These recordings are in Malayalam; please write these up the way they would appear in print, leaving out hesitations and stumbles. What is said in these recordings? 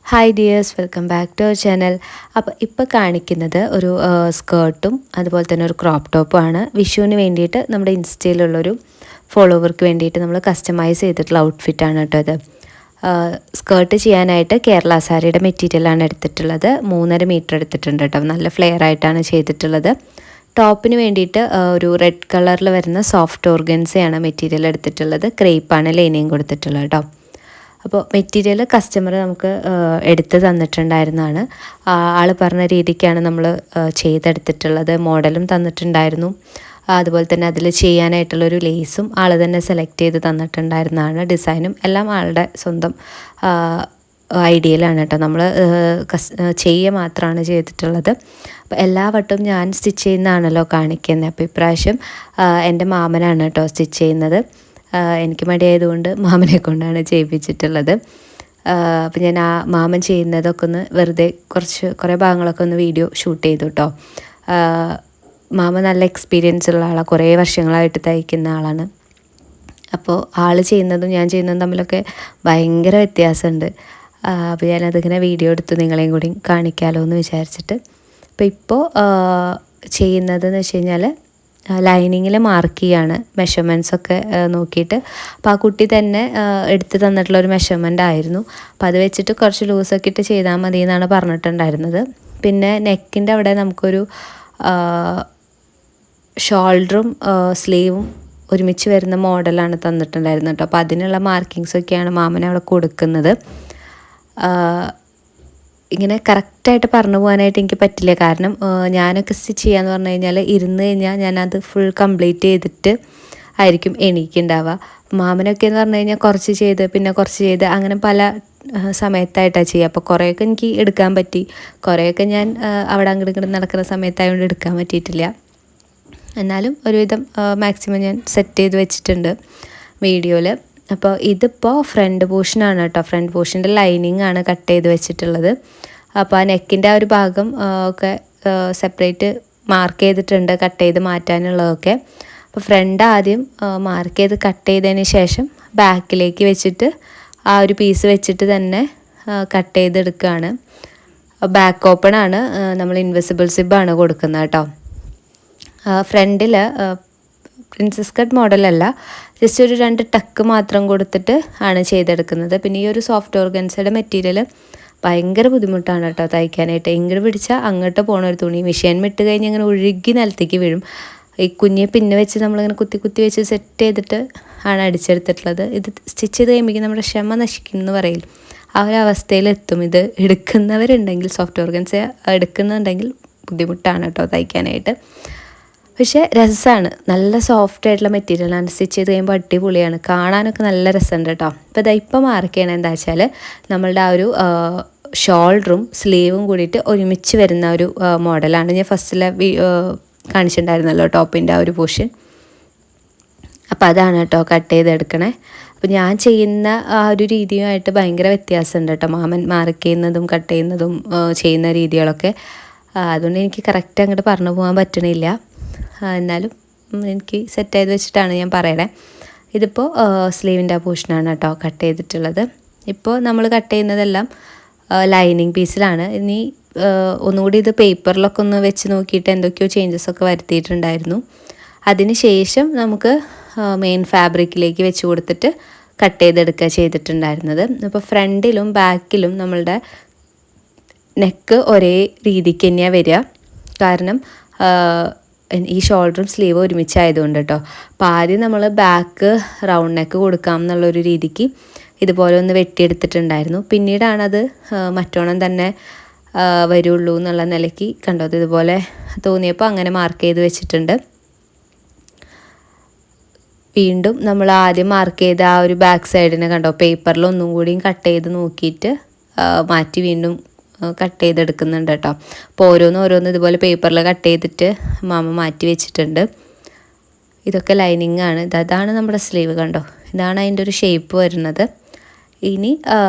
Hi dears, welcome back to our channel. അപ്പോൾ ഇപ്പോൾ കാണിക്കുന്നത് ഒരു സ്കേർട്ടും അതുപോലെ തന്നെ ഒരു ക്രോപ്പ് ടോപ്പും ആണ്. വിഷുവിന് വേണ്ടിയിട്ട് നമ്മുടെ ഇൻസ്റ്റയിലുള്ളൊരു ഫോളോവർക്ക് വേണ്ടിയിട്ട് നമ്മൾ കസ്റ്റമൈസ് ചെയ്തിട്ടുള്ള ഔട്ട്ഫിറ്റാണ് കേട്ടോ ഇത്. സ്കേർട്ട് ചെയ്യാനായിട്ട് കേരള സാരിയുടെ മെറ്റീരിയലാണ് എടുത്തിട്ടുള്ളത്. 3.5 മീറ്റർ എടുത്തിട്ടുണ്ട് കേട്ടോ. നല്ല ഫ്ലെയർ ആയിട്ടാണ് ചെയ്തിട്ടുള്ളത്. ടോപ്പിന് വേണ്ടിയിട്ട് ഒരു റെഡ് കളറിൽ വരുന്ന സോഫ്റ്റ് ഓർഗൻസയാണ് മെറ്റീരിയൽ എടുത്തിട്ടുള്ളത്. ക്രേപ്പാണ് ലൈനിങ് കൊടുത്തിട്ടുള്ളത് കേട്ടോ. അപ്പോൾ മെറ്റീരിയൽ കസ്റ്റമർ നമുക്ക് എടുത്ത് തന്നിട്ടുണ്ടായിരുന്നതാണ്. ആൾ പറഞ്ഞ രീതിക്കാണ് നമ്മൾ ചെയ്തെടുത്തിട്ടുള്ളത്. മോഡലും തന്നിട്ടുണ്ടായിരുന്നു. അതുപോലെ തന്നെ അതിൽ ചെയ്യാനായിട്ടുള്ളൊരു ലേസും ആൾ തന്നെ സെലക്ട് ചെയ്ത് തന്നിട്ടുണ്ടായിരുന്നതാണ്. ഡിസൈനും എല്ലാം ആളുടെ സ്വന്തം ഐഡിയയിലാണ് കേട്ടോ. നമ്മൾ ചെയ്യുക മാത്രമാണ് ചെയ്തിട്ടുള്ളത്. അപ്പോൾ എല്ലാ വട്ടവും ഞാൻ സ്റ്റിച്ച് ചെയ്യുന്നതാണല്ലോ കാണിക്കുന്നത്. അപ്പോൾ ഇപ്രാവശ്യം എൻ്റെ മാമനാണ് കേട്ടോ സ്റ്റിച്ച് ചെയ്യുന്നത്. എനിക്ക് മടിയായതുകൊണ്ട് മാമനെ കൊണ്ടാണ് ചെയ്യിപ്പിച്ചിട്ടുള്ളത്. അപ്പോൾ ഞാൻ ആ മാമൻ ചെയ്യുന്നതൊക്കെ ഒന്ന് വെറുതെ കുറേ ഭാഗങ്ങളൊക്കെ ഒന്ന് വീഡിയോ ഷൂട്ട് ചെയ്തു കേട്ടോ. മാമൻ നല്ല എക്സ്പീരിയൻസ് ഉള്ള ആളാണ്. കുറേ വർഷങ്ങളായിട്ട് തയ്ക്കുന്ന ആളാണ്. അപ്പോൾ ആൾ ചെയ്യുന്നതും ഞാൻ ചെയ്യുന്നതും തമ്മിലൊക്കെ ഭയങ്കര വ്യത്യാസമുണ്ട്. അപ്പോൾ ഞാനതിങ്ങനെ വീഡിയോ എടുത്ത് നിങ്ങളെയും കൂടി കാണിക്കാമല്ലോ എന്ന് വിചാരിച്ചിട്ട്. അപ്പോൾ ചെയ്യുന്നതെന്ന് വെച്ച് കഴിഞ്ഞാൽ ലൈനിങ്ങിൽ മാർക്ക് ചെയ്യാണ്, മെഷർമെൻറ്റ്സൊക്കെ നോക്കിയിട്ട്. അപ്പോൾ ആ കുട്ടി തന്നെ എടുത്ത് തന്നിട്ടുള്ളൊരു മെഷർമെൻ്റ് ആയിരുന്നു. അപ്പോൾ അത് വെച്ചിട്ട് കുറച്ച് ലൂസൊക്കെ ഇട്ട് ചെയ്താൽ മതി എന്നാണ് പറഞ്ഞിട്ടുണ്ടായിരുന്നത്. പിന്നെ നെക്കിൻ്റെ അവിടെ നമുക്കൊരു ഷോൾഡറും സ്ലീവും ഒരുമിച്ച് വരുന്ന മോഡലാണ് തന്നിട്ടുണ്ടായിരുന്നത് കേട്ടോ. അപ്പോൾ അതിനുള്ള മാർക്കിങ്സൊക്കെയാണ് മാമൻ അവിടെ കൊടുക്കുന്നത്. ഇങ്ങനെ കറക്റ്റായിട്ട് പറഞ്ഞു പോകാനായിട്ട് എനിക്ക് പറ്റില്ല. കാരണം ഞാനൊക്കെ സ്റ്റിച്ച് ചെയ്യാന്ന് പറഞ്ഞു കഴിഞ്ഞാൽ ഇരുന്ന് കഴിഞ്ഞാൽ ഞാനത് ഫുൾ കംപ്ലീറ്റ് ചെയ്തിട്ട് ആയിരിക്കും എണീക്കുണ്ടാവുക. മാമനൊക്കെ എന്ന് പറഞ്ഞു കഴിഞ്ഞാൽ കുറച്ച് ചെയ്ത് പിന്നെ കുറച്ച് ചെയ്ത് അങ്ങനെ പല സമയത്തായിട്ടാണ് ചെയ്യുക. അപ്പോൾ കുറേയൊക്കെ എനിക്ക് എടുക്കാൻ പറ്റി, കുറേയൊക്കെ ഞാൻ അവിടെ അങ്ങോട്ട് നടക്കുന്ന സമയത്തായതുകൊണ്ട് എടുക്കാൻ പറ്റിയിട്ടില്ല. എന്നാലും ഒരുവിധം മാക്സിമം ഞാൻ സെറ്റ് ചെയ്ത് വെച്ചിട്ടുണ്ട് വീഡിയോയിൽ. അപ്പോൾ ഇതിപ്പോൾ ഫ്രണ്ട് പോർഷനാണ് കേട്ടോ. ഫ്രണ്ട് പോർഷൻ്റെ ലൈനിങ് ആണ് കട്ട് ചെയ്ത് വെച്ചിട്ടുള്ളത്. അപ്പോൾ ആ നെക്കിൻ്റെ ആ ഒരു ഭാഗം ഒക്കെ സെപ്പറേറ്റ് മാർക്ക് ചെയ്തിട്ടുണ്ട്, കട്ട് ചെയ്ത് മാറ്റാനുള്ളതൊക്കെ. അപ്പോൾ ഫ്രണ്ട് ആദ്യം മാർക്ക് ചെയ്ത് കട്ട് ചെയ്തതിന് ശേഷം ബാക്കിലേക്ക് വെച്ചിട്ട് ആ ഒരു പീസ് വെച്ചിട്ട് തന്നെ കട്ട് ചെയ്തെടുക്കുകയാണ്. ബാക്ക് ഓപ്പൺ ആണ്, നമ്മൾ ഇൻവിസിബിൾ സിബാണ് കൊടുക്കുന്നത് കേട്ടോ. ഫ്രണ്ടിൽ പ്രിൻസസ് കട്ട് മോഡലല്ല, ജസ്റ്റ് ഒരു 2 ടക്ക് മാത്രം കൊടുത്തിട്ട് ആണ് ചെയ്തെടുക്കുന്നത്. പിന്നെ ഈ ഒരു സോഫ്റ്റ് ഓർഗൻസയുടെ മെറ്റീരിയൽ ഭയങ്കര ബുദ്ധിമുട്ടാണ് കേട്ടോ തയ്ക്കാനായിട്ട്. ഇങ്ങോട്ട് പിടിച്ചാൽ അങ്ങോട്ട് പോണ ഒരു തുണി മെഷീൻ ഇട്ട് കഴിഞ്ഞ് അങ്ങനെ ഒഴുകി നിലത്തേക്ക് വീഴും. ഈ കുഞ്ഞെ പിന്നെ വെച്ച് നമ്മളിങ്ങനെ കുത്തി വെച്ച് സെറ്റ് ചെയ്തിട്ട് ആണ് അടിച്ചെടുത്തിട്ടുള്ളത്. ഇത് സ്റ്റിച്ച് ചെയ്ത് കഴിയുമ്പോൾ നമ്മുടെ ക്ഷമ നശിക്കുമെന്ന് പറയും. ആ ഒരു അവസ്ഥയിലെത്തും. ഇത് എടുക്കുന്നവരുണ്ടെങ്കിൽ, സോഫ്റ്റ് ഓർഗൻസ് എടുക്കുന്നുണ്ടെങ്കിൽ ബുദ്ധിമുട്ടാണ് കേട്ടോ തയ്ക്കാനായിട്ട്. പക്ഷേ രസമാണ്, നല്ല സോഫ്റ്റ് ആയിട്ടുള്ള മെറ്റീരിയലാണ്. സ്റ്റിച്ച് ചെയ്ത് കഴിയുമ്പോൾ അടിപൊളിയാണ്, കാണാനൊക്കെ നല്ല രസമുണ്ട് കേട്ടോ. അപ്പോൾ ഇപ്പോൾ മാർക്ക് ചെയ്യണത് എന്താ വെച്ചാൽ നമ്മളുടെ ആ ഒരു ഷോൾഡറും സ്ലീവും കൂടിയിട്ട് ഒരുമിച്ച് വരുന്ന ഒരു മോഡലാണ്. ഞാൻ ഫസ്റ്റിലെ കാണിച്ചിട്ടുണ്ടായിരുന്നല്ലോ ടോപ്പിൻ്റെ ആ ഒരു പോർഷൻ. അപ്പോൾ അതാണ് കേട്ടോ കട്ട് ചെയ്തെടുക്കണേ. അപ്പോൾ ഞാൻ ചെയ്യുന്ന ആ ഒരു രീതിയുമായിട്ട് ഭയങ്കര വ്യത്യാസമുണ്ട് കേട്ടോ. മാമൻ മാർക്ക് ചെയ്യുന്നതും കട്ട് ചെയ്യുന്നതും ചെയ്യുന്ന രീതികളൊക്കെ. അതുകൊണ്ട് എനിക്ക് കറക്റ്റ് അങ്ങോട്ട് പറഞ്ഞു പോകാൻ പറ്റണില്ല. എന്നാലും എനിക്ക് സെറ്റ് ചെയ്ത് വെച്ചിട്ടാണ് ഞാൻ പറയണേ. ഇതിപ്പോൾ സ്ലീവിൻ്റെ ആ പോർഷനാണ് കേട്ടോ കട്ട് ചെയ്തിട്ടുള്ളത്. ഇപ്പോൾ നമ്മൾ കട്ട് ചെയ്യുന്നതെല്ലാം ലൈനിങ് പീസിലാണ്. ഇനി ഒന്നുകൂടി ഇത് പേപ്പറിലൊക്കെ ഒന്ന് വെച്ച് നോക്കിയിട്ട് എന്തൊക്കെയോ ചേഞ്ചസൊക്കെ വരുത്തിയിട്ടുണ്ടായിരുന്നു. അതിന് ശേഷം നമുക്ക് മെയിൻ ഫാബ്രിക്കിലേക്ക് വെച്ച് കൊടുത്തിട്ട് കട്ട് ചെയ്തെടുക്കുക ചെയ്തിട്ടുണ്ടായിരുന്നത്. അപ്പോൾ ഫ്രണ്ടിലും ബാക്കിലും നമ്മളുടെ നെക്ക് ഒരേ രീതിക്ക് തന്നെയാണ് വരിക. കാരണം ഈ ഷോൾഡറും സ്ലീവും ഒരുമിച്ചായതുകൊണ്ട് കേട്ടോ. അപ്പോൾ ആദ്യം നമ്മൾ ബാക്ക് റൗണ്ട് നെക്ക് കൊടുക്കാം എന്നുള്ളൊരു രീതിക്ക് ഇതുപോലെ ഒന്ന് വെട്ടിയെടുത്തിട്ടുണ്ടായിരുന്നു. പിന്നീടാണത് മറ്റോണം തന്നെ വരുള്ളൂ എന്നുള്ള നിലയ്ക്ക് കണ്ടോ. ഇതുപോലെ തോന്നിയപ്പോൾ അങ്ങനെ മാർക്ക് ചെയ്ത് വെച്ചിട്ടുണ്ട്. വീണ്ടും നമ്മൾ ആദ്യം മാർക്ക് ചെയ്ത ആ ഒരു ബാക്ക് സൈഡിനെ കണ്ടോ പേപ്പറിൽ ഒന്നും കൂടിയും കട്ട് ചെയ്ത് നോക്കിയിട്ട് മാറ്റി വീണ്ടും കട്ട് ചെയ്തെടുക്കുന്നുണ്ട് കേട്ടോ. അപ്പോൾ ഓരോന്ന് ഇതുപോലെ പേപ്പറിൽ കട്ട് ചെയ്തിട്ട് മാമ മാറ്റി വെച്ചിട്ടുണ്ട്. ഇതൊക്കെ ലൈനിങ് ആണ്. അതാണ് നമ്മുടെ സ്ലീവ് കണ്ടോ. ഇതാണ് അതിൻ്റെ ഒരു ഷേപ്പ് വരുന്നത്. ഇനി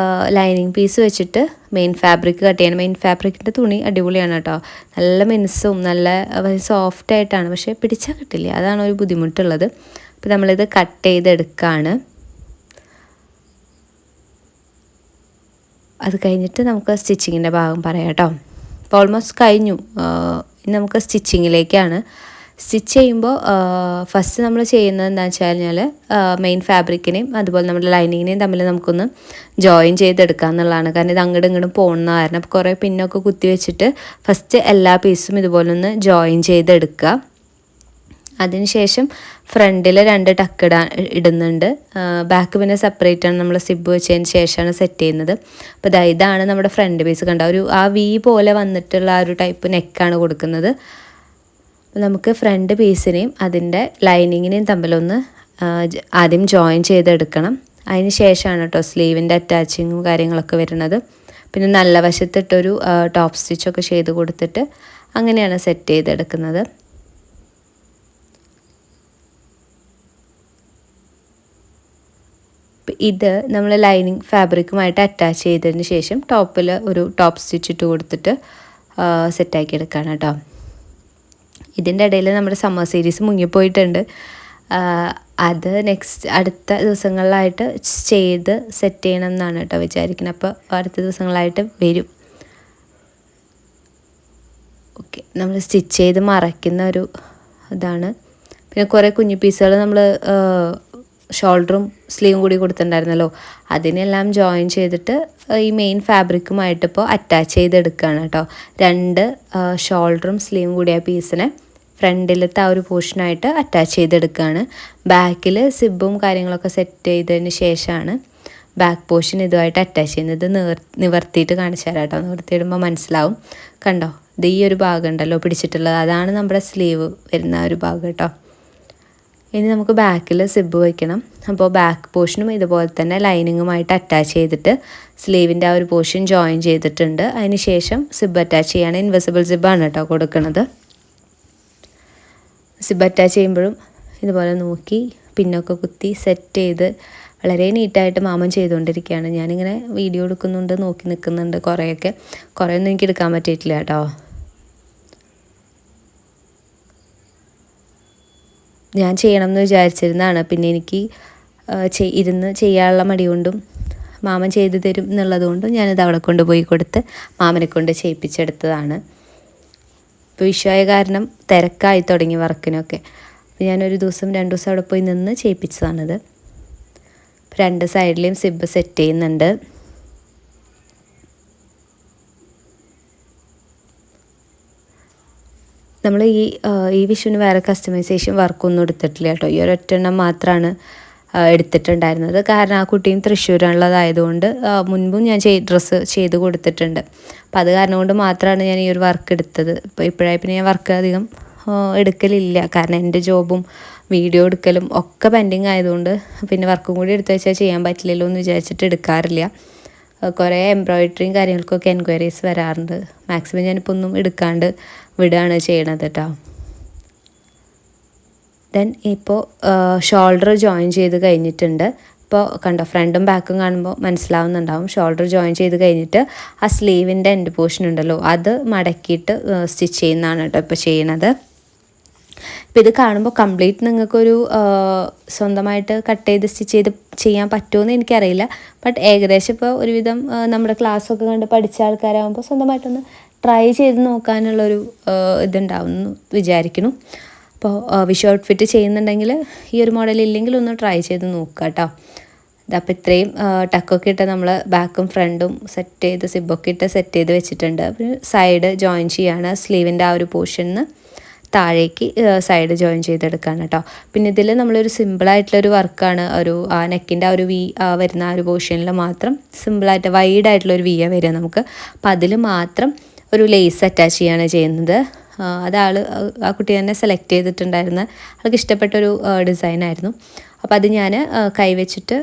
ലൈനിങ് പീസ് വെച്ചിട്ട് മെയിൻ ഫാബ്രിക് കട്ട് ചെയ്യണം. മെയിൻ ഫാബ്രിക്കിൻ്റെ തുണി അടിപൊളിയാണ് കേട്ടോ. നല്ല മിനുസും നല്ല സോഫ്റ്റ് ആയിട്ടാണ്, പക്ഷേ പിടിച്ചാൽ കിട്ടില്ല, അതാണ് ഒരു ബുദ്ധിമുട്ടുള്ളത്. അപ്പോൾ നമ്മളിത് കട്ട് ചെയ്തെടുക്കുകയാണ്. അത് കഴിഞ്ഞിട്ട് നമുക്ക് സ്റ്റിച്ചിങ്ങിൻ്റെ ഭാഗം പറയാം കേട്ടോ. അപ്പോൾ ഓൾമോസ്റ്റ് കഴിഞ്ഞു. ഇനി നമുക്ക് സ്റ്റിച്ചിങ്ങിലേക്കാണ്. സ്റ്റിച്ച് ചെയ്യുമ്പോൾ ഫസ്റ്റ് നമ്മൾ ചെയ്യുന്നത് എന്താണെന്ന് വെച്ച് കഴിഞ്ഞാൽ മെയിൻ ഫാബ്രിക്കിനെയും അതുപോലെ നമ്മുടെ ലൈനിങ്ങിനെയും തമ്മിൽ നമുക്കൊന്ന് ജോയിൻ ചെയ്തെടുക്കുക എന്നുള്ളതാണ്. കാരണം ഇത് അങ്ങോട്ടും ഇങ്ങോട്ടും പോകുന്ന കാരണം അപ്പോൾ കുറേ പിന്നൊക്കെ കുത്തി വെച്ചിട്ട് ഫസ്റ്റ് എല്ലാ പീസും ഇതുപോലെ ഒന്ന് ജോയിൻ ചെയ്തെടുക്കുക. അതിനുശേഷം ഫ്രണ്ടിൽ 2 ടക്ക് ഇടുന്നുണ്ട്. ബാക്ക് പിന്നെ സെപ്പറേറ്റ് ആണ്, നമ്മൾ സിബ് വെച്ചതിന് ശേഷമാണ് സെറ്റ് ചെയ്യുന്നത്. അപ്പോൾ ഇതാണ് നമ്മുടെ ഫ്രണ്ട് പീസ്. കണ്ട ഒരു ആ വി പോലെ വന്നിട്ടുള്ള ആ ഒരു ടൈപ്പ് നെക്കാണ് കൊടുക്കുന്നത്. അപ്പോൾ നമുക്ക് ഫ്രണ്ട് പീസിനെയും അതിൻ്റെ ലൈനിങ്ങിനെയും തമ്മിലൊന്ന് ആദ്യം ജോയിൻ ചെയ്തെടുക്കണം. അതിന് ശേഷമാണ് കേട്ടോ സ്ലീവിൻ്റെ അറ്റാച്ചിങ്ങും കാര്യങ്ങളൊക്കെ വരുന്നത്. പിന്നെ നല്ല വശത്തിട്ടൊരു ടോപ്പ് സ്റ്റിച്ചൊക്കെ ചെയ്ത് കൊടുത്തിട്ട് അങ്ങനെയാണ് സെറ്റ് ചെയ്തെടുക്കുന്നത്. ഇത് നമ്മൾ ലൈനിങ് ഫാബ്രിക്കുമായിട്ട് അറ്റാച്ച് ചെയ്തതിന് ശേഷം ടോപ്പിൽ ഒരു ടോപ്പ് സ്റ്റിച്ച് ഇട്ട് കൊടുത്തിട്ട് സെറ്റാക്കി എടുക്കുകയാണ് കേട്ടോ. ഇതിൻ്റെ ഇടയിൽ നമ്മുടെ സമ്മർ സീരീസ് മുങ്ങിപ്പോയിട്ടുണ്ട്. അത് അടുത്ത ദിവസങ്ങളിലായിട്ട് ചെയ്ത് സെറ്റ് ചെയ്യണം എന്നാണ് കേട്ടോ വിചാരിക്കുന്നത്. അപ്പോൾ അടുത്ത ദിവസങ്ങളായിട്ട് വരും. ഓക്കെ, നമ്മൾ സ്റ്റിച്ച് ചെയ്ത് മറയ്ക്കുന്ന ഒരു ഇതാണ്. പിന്നെ കുറേ കുഞ്ഞു പീസുകൾ നമ്മൾ ഷോൾഡറും സ്ലീവും കൂടി കൊടുത്തിട്ടുണ്ടായിരുന്നല്ലോ, അതിനെല്ലാം ജോയിൻ ചെയ്തിട്ട് ഈ മെയിൻ ഫാബ്രിക്കുമായിട്ട് ഇപ്പോൾ അറ്റാച്ച് ചെയ്തെടുക്കുകയാണ് കേട്ടോ. 2 ഷോൾഡറും സ്ലീവും കൂടി ആ പീസിനെ ഫ്രണ്ടിലത്തെ ആ ഒരു പോർഷനായിട്ട് അറ്റാച്ച് ചെയ്തെടുക്കുകയാണ്. ബാക്കിൽ സിബും കാര്യങ്ങളൊക്കെ സെറ്റ് ചെയ്തതിന് ശേഷമാണ് ബാക്ക് പോർഷൻ ഇതുമായിട്ട് അറ്റാച്ച് ചെയ്യുന്നത്. നിവർത്തിയിട്ട് കാണിച്ചു തരാം കേട്ടോ. നിവർത്തിയിടുമ്പോൾ മനസ്സിലാവും. കണ്ടോ, ഇത് ഈ ഒരു ഭാഗം ഉണ്ടല്ലോ പിടിച്ചിട്ടുള്ളത്, അതാണ് നമ്മുടെ സ്ലീവ് വരുന്ന ഒരു ഭാഗം കേട്ടോ. ഇനി നമുക്ക് ബാക്കിൽ സിബ് വയ്ക്കണം. അപ്പോൾ ബാക്ക് പോർഷനും ഇതുപോലെ തന്നെ ലൈനിങ്ങുമായിട്ട് അറ്റാച്ച് ചെയ്തിട്ട് സ്ലീവിൻ്റെ ആ ഒരു പോർഷൻ ജോയിൻ ചെയ്തിട്ടുണ്ട്. അതിന് ശേഷം സിബ് അറ്റാച്ച് ചെയ്യാണ്. ഇൻവിസിബിൾ സിബാണ് കേട്ടോ കൊടുക്കുന്നത്. സിബ് അറ്റാച്ച് ചെയ്യുമ്പോഴും ഇതുപോലെ നോക്കി പിന്നൊക്കെ കുത്തി സെറ്റ് ചെയ്ത് വളരെ നീറ്റായിട്ട് മാമൻ ചെയ്തുകൊണ്ടിരിക്കുകയാണ്. ഞാനിങ്ങനെ വീഡിയോ എടുക്കുന്നുണ്ട്, നോക്കി നിൽക്കുന്നുണ്ട്. കുറേയൊന്നും എനിക്ക് എടുക്കാൻ പറ്റിയിട്ടില്ല കേട്ടോ. ഞാൻ ചെയ്യണം എന്ന് വിചാരിച്ചിരുന്നതാണ്. പിന്നെ എനിക്ക് ഇരുന്ന് ചെയ്യാനുള്ള മടി കൊണ്ടും മാമൻ ചെയ്തു തരും എന്നുള്ളതുകൊണ്ടും ഞാനിത് അവിടെ കൊണ്ടുപോയി കൊടുത്ത് മാമനെ കൊണ്ട് ചെയ്യിപ്പിച്ചെടുത്തതാണ്. ഇപ്പോൾ വിഷുവായ കാരണം തിരക്കായി തുടങ്ങി വർക്കിനൊക്കെ. അപ്പോൾ ഞാനൊരു 2 ദിവസം അവിടെ പോയി നിന്ന് ചെയ്യിപ്പിച്ചതാണിത്. 2 സൈഡിലെയും സിബ് സെറ്റ് ചെയ്യുന്നുണ്ട്. നമ്മൾ ഈ വിഷുവിന് വേറെ കസ്റ്റമൈസേഷൻ വർക്കൊന്നും എടുത്തിട്ടില്ല കേട്ടോ. ഈ ഒരൊറ്റെണ്ണം മാത്രമാണ് എടുത്തിട്ടുണ്ടായിരുന്നത്. കാരണം ആ കുട്ടിയും തൃശ്ശൂരുള്ളതായതുകൊണ്ട് മുൻപും ഞാൻ ഡ്രസ്സ് ചെയ്ത് കൊടുത്തിട്ടുണ്ട്. അപ്പോൾ അത് കാരണം കൊണ്ട് മാത്രമാണ് ഞാൻ ഈ ഒരു വർക്ക് എടുത്തത്. ഇപ്പോൾ ഇപ്പോഴായി പിന്നെ ഞാൻ വർക്ക് അധികം എടുക്കലില്ല. കാരണം എൻ്റെ ജോബും വീഡിയോ എടുക്കലും ഒക്കെ പെൻഡിങ് ആയതുകൊണ്ട് പിന്നെ വർക്കും കൂടി എടുത്തു വെച്ചാൽ ചെയ്യാൻ പറ്റില്ലല്ലോ എന്ന് വിചാരിച്ചിട്ട് എടുക്കാറില്ല. കുറേ എംബ്രോയിഡറിയും കാര്യങ്ങൾക്കൊക്കെ എൻക്വയറീസ് വരാറുണ്ട്. മാക്സിമം ഞാനിപ്പോൾ ഒന്നും എടുക്കാണ്ട് വിടുകയാണ് ചെയ്യണത് കേട്ടോ. ദെൻ ഇപ്പോൾ ഷോൾഡർ ജോയിൻ ചെയ്ത് കഴിഞ്ഞിട്ടുണ്ട്. ഇപ്പോൾ കണ്ടോ, ഫ്രണ്ടും ബാക്കും കാണുമ്പോൾ മനസ്സിലാവുന്നുണ്ടാവും. ഷോൾഡർ ജോയിൻ ചെയ്ത് കഴിഞ്ഞിട്ട് ആ സ്ലീവിൻ്റെ എൻഡ് പോർഷൻ ഉണ്ടല്ലോ, അത് മടക്കിയിട്ട് സ്റ്റിച്ച് ചെയ്യുന്നതാണ് കേട്ടോ ഇപ്പോൾ ചെയ്യണത്. അപ്പോൾ ഇത് കാണുമ്പോൾ കംപ്ലീറ്റ് നിങ്ങൾക്കൊരു സ്വന്തമായിട്ട് കട്ട് ചെയ്ത് സ്റ്റിച്ച് ചെയ്ത് ചെയ്യാൻ പറ്റുമെന്ന് എനിക്കറിയില്ല. ബട്ട് ഏകദേശം ഇപ്പോൾ ഒരുവിധം നമ്മുടെ ക്ലാസ്സൊക്കെ കണ്ട് പഠിച്ച ആൾക്കാരാകുമ്പോൾ സ്വന്തമായിട്ടൊന്ന് ട്രൈ ചെയ്ത് നോക്കാനുള്ളൊരു ഇതുണ്ടാവും എന്ന് വിചാരിക്കുന്നു. അപ്പോൾ വിഷു ഔട്ട്ഫിറ്റ് ചെയ്യുന്നുണ്ടെങ്കിൽ ഈ ഒരു മോഡൽ ഇല്ലെങ്കിൽ ഒന്ന് ട്രൈ ചെയ്ത് നോക്കുക കേട്ടോ. അപ്പോൾ ഇത്രയും ടക്കൊക്കെ ഇട്ട് നമ്മൾ ബാക്കും ഫ്രണ്ടും സെറ്റ് ചെയ്ത് സിബൊക്കെ ഇട്ട് സെറ്റ് ചെയ്ത് വെച്ചിട്ടുണ്ട്. പിന്നെ സൈഡ് ജോയിൻ ചെയ്യാണ്. സ്ലീവിൻ്റെ ആ ഒരു പോർഷനിൽ താഴേക്ക് സൈഡ് ജോയിൻ ചെയ്തെടുക്കുകയാണ് കേട്ടോ. പിന്നെ ഇതിൽ നമ്മളൊരു സിമ്പിളായിട്ടുള്ളൊരു വർക്കാണ്. ആ നെക്കിൻ്റെ ആ ഒരു വി വരുന്ന ആ ഒരു പോർഷനിൽ മാത്രം സിമ്പിളായിട്ട് വൈഡായിട്ടുള്ളൊരു വി വരിക നമുക്ക്. അപ്പോൾ അതിൽ മാത്രം ഒരു ലേസ് അറ്റാച്ച് ചെയ്യാണ് ചെയ്യുന്നത്. ആ കുട്ടി തന്നെ സെലക്ട് ചെയ്തിട്ടുണ്ടായിരുന്ന ആൾക്ക് ഇഷ്ടപ്പെട്ടൊരു ഡിസൈനായിരുന്നു. അപ്പോൾ അത് ഞാൻ കൈവച്ചിട്ട്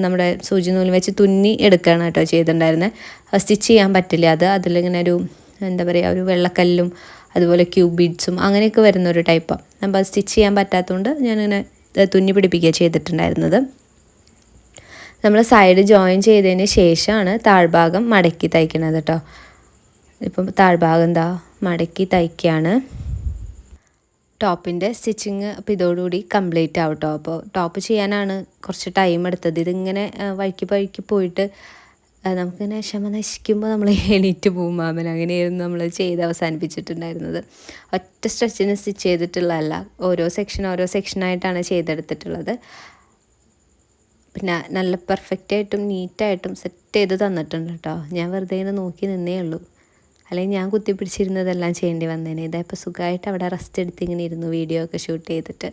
നമ്മുടെ സൂചി നൂല് വെച്ച് തുന്നി എടുക്കുകയാണ് കേട്ടോ ചെയ്തിട്ടുണ്ടായിരുന്നത്. സ്റ്റിച്ച് ചെയ്യാൻ പറ്റില്ല. അതിലിങ്ങനെ എന്താ പറയുക, ഒരു വെള്ളക്കല്ലും അതുപോലെ ക്യൂബ് ബീഡ്സും അങ്ങനെയൊക്കെ വരുന്ന ഒരു ടൈപ്പാണ്. അപ്പോൾ അത് സ്റ്റിച്ച് ചെയ്യാൻ പറ്റാത്തതുകൊണ്ട് ഞാനിങ്ങനെ തുന്നി പിടിപ്പിക്കുക ചെയ്തിട്ടുണ്ടായിരുന്നത്. നമ്മൾ സൈഡ് ജോയിൻ ചെയ്തതിന് ശേഷമാണ് താഴ്ഭാഗം മടക്കി തയ്ക്കുന്നത് കേട്ടോ. ഇപ്പം താഴ്ഭാഗം മടക്കി തയ്ക്കുകയാണ്. ടോപ്പിൻ്റെ സ്റ്റിച്ചിങ് അപ്പോൾ ഇതോടുകൂടി കംപ്ലീറ്റ് ആവും കേട്ടോ. അപ്പോൾ ടോപ്പ് ചെയ്യാനാണ് കുറച്ച് ടൈം എടുത്തത്. ഇതിങ്ങനെ വഴിക്ക് പോയിട്ട് നമുക്കിങ്ങനെ ക്ഷമ നശിക്കുമ്പോൾ നമ്മൾ എണീറ്റ് പോകും മാമൻ. അങ്ങനെയായിരുന്നു നമ്മൾ ചെയ്ത് അവസാനിപ്പിച്ചിട്ടുണ്ടായിരുന്നത്. ഒറ്റ സ്ട്രെച്ചിന് സ്റ്റിച്ച് ചെയ്തിട്ടുള്ളതല്ല, ഓരോ സെക്ഷനായിട്ടാണ് ചെയ്തെടുത്തിട്ടുള്ളത്. പിന്നെ നല്ല പെർഫെക്റ്റായിട്ടും നീറ്റായിട്ടും സെറ്റ് ചെയ്ത് തന്നിട്ടുണ്ട് കേട്ടോ. ഞാൻ വെറുതെ ഇങ്ങനെ നോക്കി നിന്നേ ഉള്ളൂ, അല്ലെങ്കിൽ ഞാൻ കുത്തിപ്പിടിച്ചിരുന്നതെല്ലാം ചെയ്യേണ്ടി വന്നേനെ. ഇതായപ്പോൾ സുഖമായിട്ട് അവിടെ റെസ്റ്റ് എടുത്ത് ഇങ്ങനെ ഇരുന്നു വീഡിയോ ഒക്കെ ഷൂട്ട് ചെയ്തിട്ട്.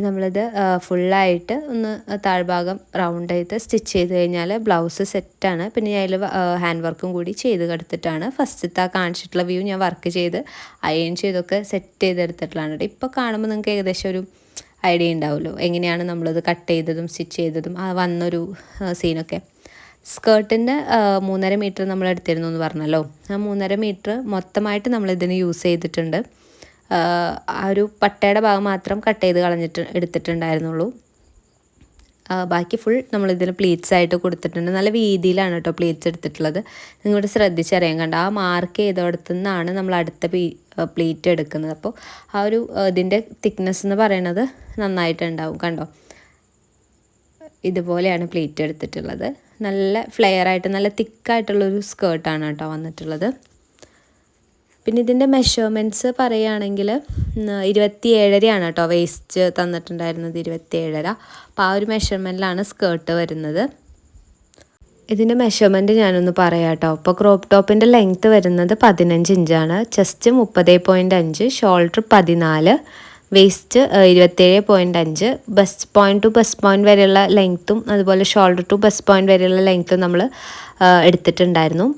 നമ്മളിത് ഫുള്ളായിട്ട് ഒന്ന് താഴ്ഭാഗം റൗണ്ട് ചെയ്ത് സ്റ്റിച്ച് ചെയ്ത് കഴിഞ്ഞാൽ ബ്ലൗസ് സെറ്റാണ്. പിന്നെ അതിൽ ഹാൻഡ് വർക്കും കൂടി ചെയ്ത് കൊടുത്തിട്ടാണ് ഫസ്റ്റത്തെ കാണിച്ചിട്ടുള്ള വ്യൂ ഞാൻ വർക്ക് ചെയ്ത് അയൺ ചെയ്തൊക്കെ സെറ്റ് ചെയ്തെടുത്തിട്ടുള്ളതാണ്. ഇപ്പോൾ കാണുമ്പോൾ നിങ്ങൾക്ക് ഏകദേശം ഒരു ഐഡിയ ഉണ്ടാവുമല്ലോ എങ്ങനെയാണ് നമ്മളിത് കട്ട് ചെയ്തതും സ്റ്റിച്ച് ചെയ്തതും ആ വന്നൊരു സീനൊക്കെ. സ്കേർട്ടിൻ്റെ 3.5 മീറ്റർ നമ്മൾ എടുത്തിരുന്നു എന്ന് പറഞ്ഞല്ലോ. ആ 3.5 മീറ്റർ മൊത്തമായിട്ട് നമ്മളിതിന് യൂസ് ചെയ്തിട്ടുണ്ട്. ആ ഒരു പട്ടയുടെ ഭാഗം മാത്രം കട്ട് ചെയ്ത് എടുത്തിട്ടുണ്ടായിരുന്നുള്ളൂ. ബാക്കി ഫുൾ നമ്മളിതിന് പ്ലീറ്റ്സ് ആയിട്ട് കൊടുത്തിട്ടുണ്ട്. നല്ല വീതിയിലാണ് കേട്ടോ പ്ലീറ്റ്സ് എടുത്തിട്ടുള്ളത്. നിങ്ങോട്ട് ശ്രദ്ധിച്ചറിയാൻ കണ്ട ആ മാർക്ക് ചെയ്തോടത്തു നിന്നാണ് നമ്മൾ അടുത്ത പ്ലീറ്റ് എടുക്കുന്നത്. അപ്പോൾ ആ ഒരു ഇതിൻ്റെ തിക്നെസ് എന്ന് പറയുന്നത് നന്നായിട്ടുണ്ടാവും. കണ്ടോ, ഇതുപോലെയാണ് പ്ലീറ്റ് എടുത്തിട്ടുള്ളത്. നല്ല ഫ്ലെയർ ആയിട്ട് നല്ല തിക്കായിട്ടുള്ളൊരു സ്കേർട്ടാണ് കേട്ടോ വന്നിട്ടുള്ളത്. പിന്നെ ഇതിൻ്റെ മെഷർമെൻറ്റ്സ് പറയുകയാണെങ്കിൽ 27.5 കേട്ടോ വേസ്റ്റ് തന്നിട്ടുണ്ടായിരുന്നത്, 27.5. അപ്പോൾ ആ ഒരു മെഷർമെൻറ്റിലാണ് സ്കേർട്ട് വരുന്നത്. ഇതിൻ്റെ മെഷർമെൻറ്റ് ഞാനൊന്ന് പറയാം കേട്ടോ. അപ്പോൾ ക്രോപ്പ് ടോപ്പിൻ്റെ ലെങ്ത്ത് വരുന്നത് 15 ഇഞ്ചാണ്, chest 30.5, shoulder 14, waist 27.5. Bust point to bust point വരെയുള്ള ലെങ്ത്തും അതുപോലെ ഷോൾഡർ ടു ബസ്റ്റ് പോയിൻറ്റ് വരെയുള്ള ലെങ്ത്തും നമ്മൾ എടുത്തിട്ടുണ്ടായിരുന്നു.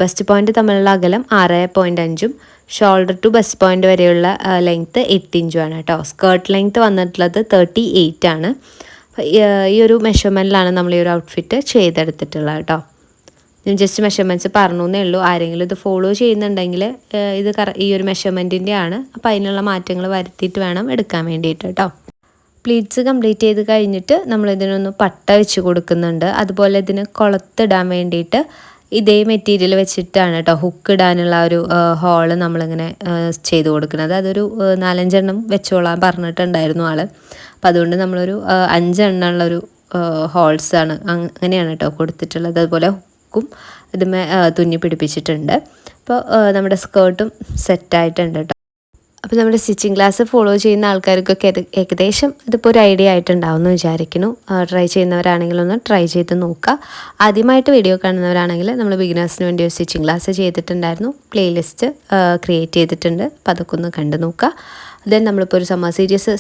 ബസ്റ്റ് പോയിൻറ്റ് തമ്മിലുള്ള അകലം 6.5ഉം ഷോൾഡർ ടു ബസ്റ്റ് പോയിൻറ്റ് വരെയുള്ള ലെങ്ത്ത് 8 ഇഞ്ചുമാണ് കേട്ടോ. സ്കേർട്ട് ലെങ്ത്ത് വന്നിട്ടുള്ളത് 38 ആണ്. ഈ ഒരു മെഷർമെൻറ്റിലാണ് നമ്മൾ ഈ ഒരു ഔട്ട്ഫിറ്റ് ചെയ്തെടുത്തിട്ടുള്ളത് കേട്ടോ. ഞാൻ ജസ്റ്റ് മെഷർമെൻറ്റ്സ് പറഞ്ഞു എന്നേ ഉള്ളൂ. ആരെങ്കിലും ഇത് ഫോളോ ചെയ്യുന്നുണ്ടെങ്കിൽ ഇത് ഈ ഒരു മെഷർമെൻറ്റിൻ്റെ ആണ്. അപ്പോൾ അതിനുള്ള മാറ്റങ്ങൾ വരുത്തിയിട്ട് വേണം എടുക്കാൻ വേണ്ടിയിട്ട് കേട്ടോ. പ്ലീറ്റ്സ് കംപ്ലീറ്റ് ചെയ്ത് കഴിഞ്ഞിട്ട് നമ്മളിതിനൊന്ന് പട്ട വെച്ച് കൊടുക്കുന്നുണ്ട്. അതുപോലെ ഇതിന് കൊളത്തിടാൻ വേണ്ടിയിട്ട് ഇതേ മെറ്റീരിയൽ വെച്ചിട്ടാണ് കേട്ടോ ഹുക്ക് ഇടാനുള്ള ഒരു ഹോള് നമ്മളിങ്ങനെ ചെയ്ത് കൊടുക്കുന്നത്. അതൊരു 4-5 എണ്ണം വെച്ചോളാൻ പറഞ്ഞിട്ടുണ്ടായിരുന്നു ആൾ. അപ്പോൾ അതുകൊണ്ട് നമ്മളൊരു 5 എണ്ണമുള്ളൊരു ഹോൾസാണ് അങ്ങനെയാണ് കേട്ടോ കൊടുത്തിട്ടുള്ളത്. അതുപോലെ ഹുക്കും ഇതുമേ തുന്നി പിടിപ്പിച്ചിട്ടുണ്ട്. അപ്പോൾ നമ്മുടെ സ്കേർട്ടും സെറ്റായിട്ടുണ്ട് കേട്ടോ. അപ്പോൾ നമ്മുടെ സ്റ്റിച്ചിങ് ക്ലാസ് ഫോളോ ചെയ്യുന്ന ആൾക്കാർക്കൊക്കെ ഏകദേശം ഇതിപ്പോൾ ഒരു ഐഡിയ ആയിട്ടുണ്ടാവുമെന്ന് വിചാരിക്കുന്നു. ട്രൈ ചെയ്യുന്നവരാണെങ്കിലൊന്ന് ട്രൈ ചെയ്ത് നോക്കുക. ആദ്യമായിട്ട് വീഡിയോ കാണുന്നവരാണെങ്കിൽ നമ്മൾ ബിഗിനേഴ്സിന് വേണ്ടി ഒരു സ്റ്റിച്ചിങ് ക്ലാസ് ചെയ്തിട്ടുണ്ടായിരുന്നു. പ്ലേലിസ്റ്റ് ക്രിയേറ്റ് ചെയ്തിട്ടുണ്ട്. അപ്പോൾ അതൊക്കെ ഒന്ന് കണ്ടു നോക്കുക. ദെൻ നമ്മളിപ്പോൾ ഒരു സമ്മർ സീരീസ്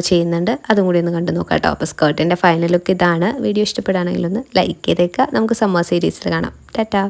ചെയ്യുന്നുണ്ട്, അതും കൂടി ഒന്ന് കണ്ടു നോക്കാം കേട്ടോ. അപ്പോൾ സ്കേർട്ടിൻ്റെ ഫൈനൽ ലുക്ക് ഇതാണ്. വീഡിയോ ഇഷ്ടപ്പെടുകയാണെങ്കിലൊന്ന് ലൈക്ക് ചെയ്തേക്കുക. നമുക്ക് സമ്മർ സീരീസിൽ കാണാം. ടാറ്റാ.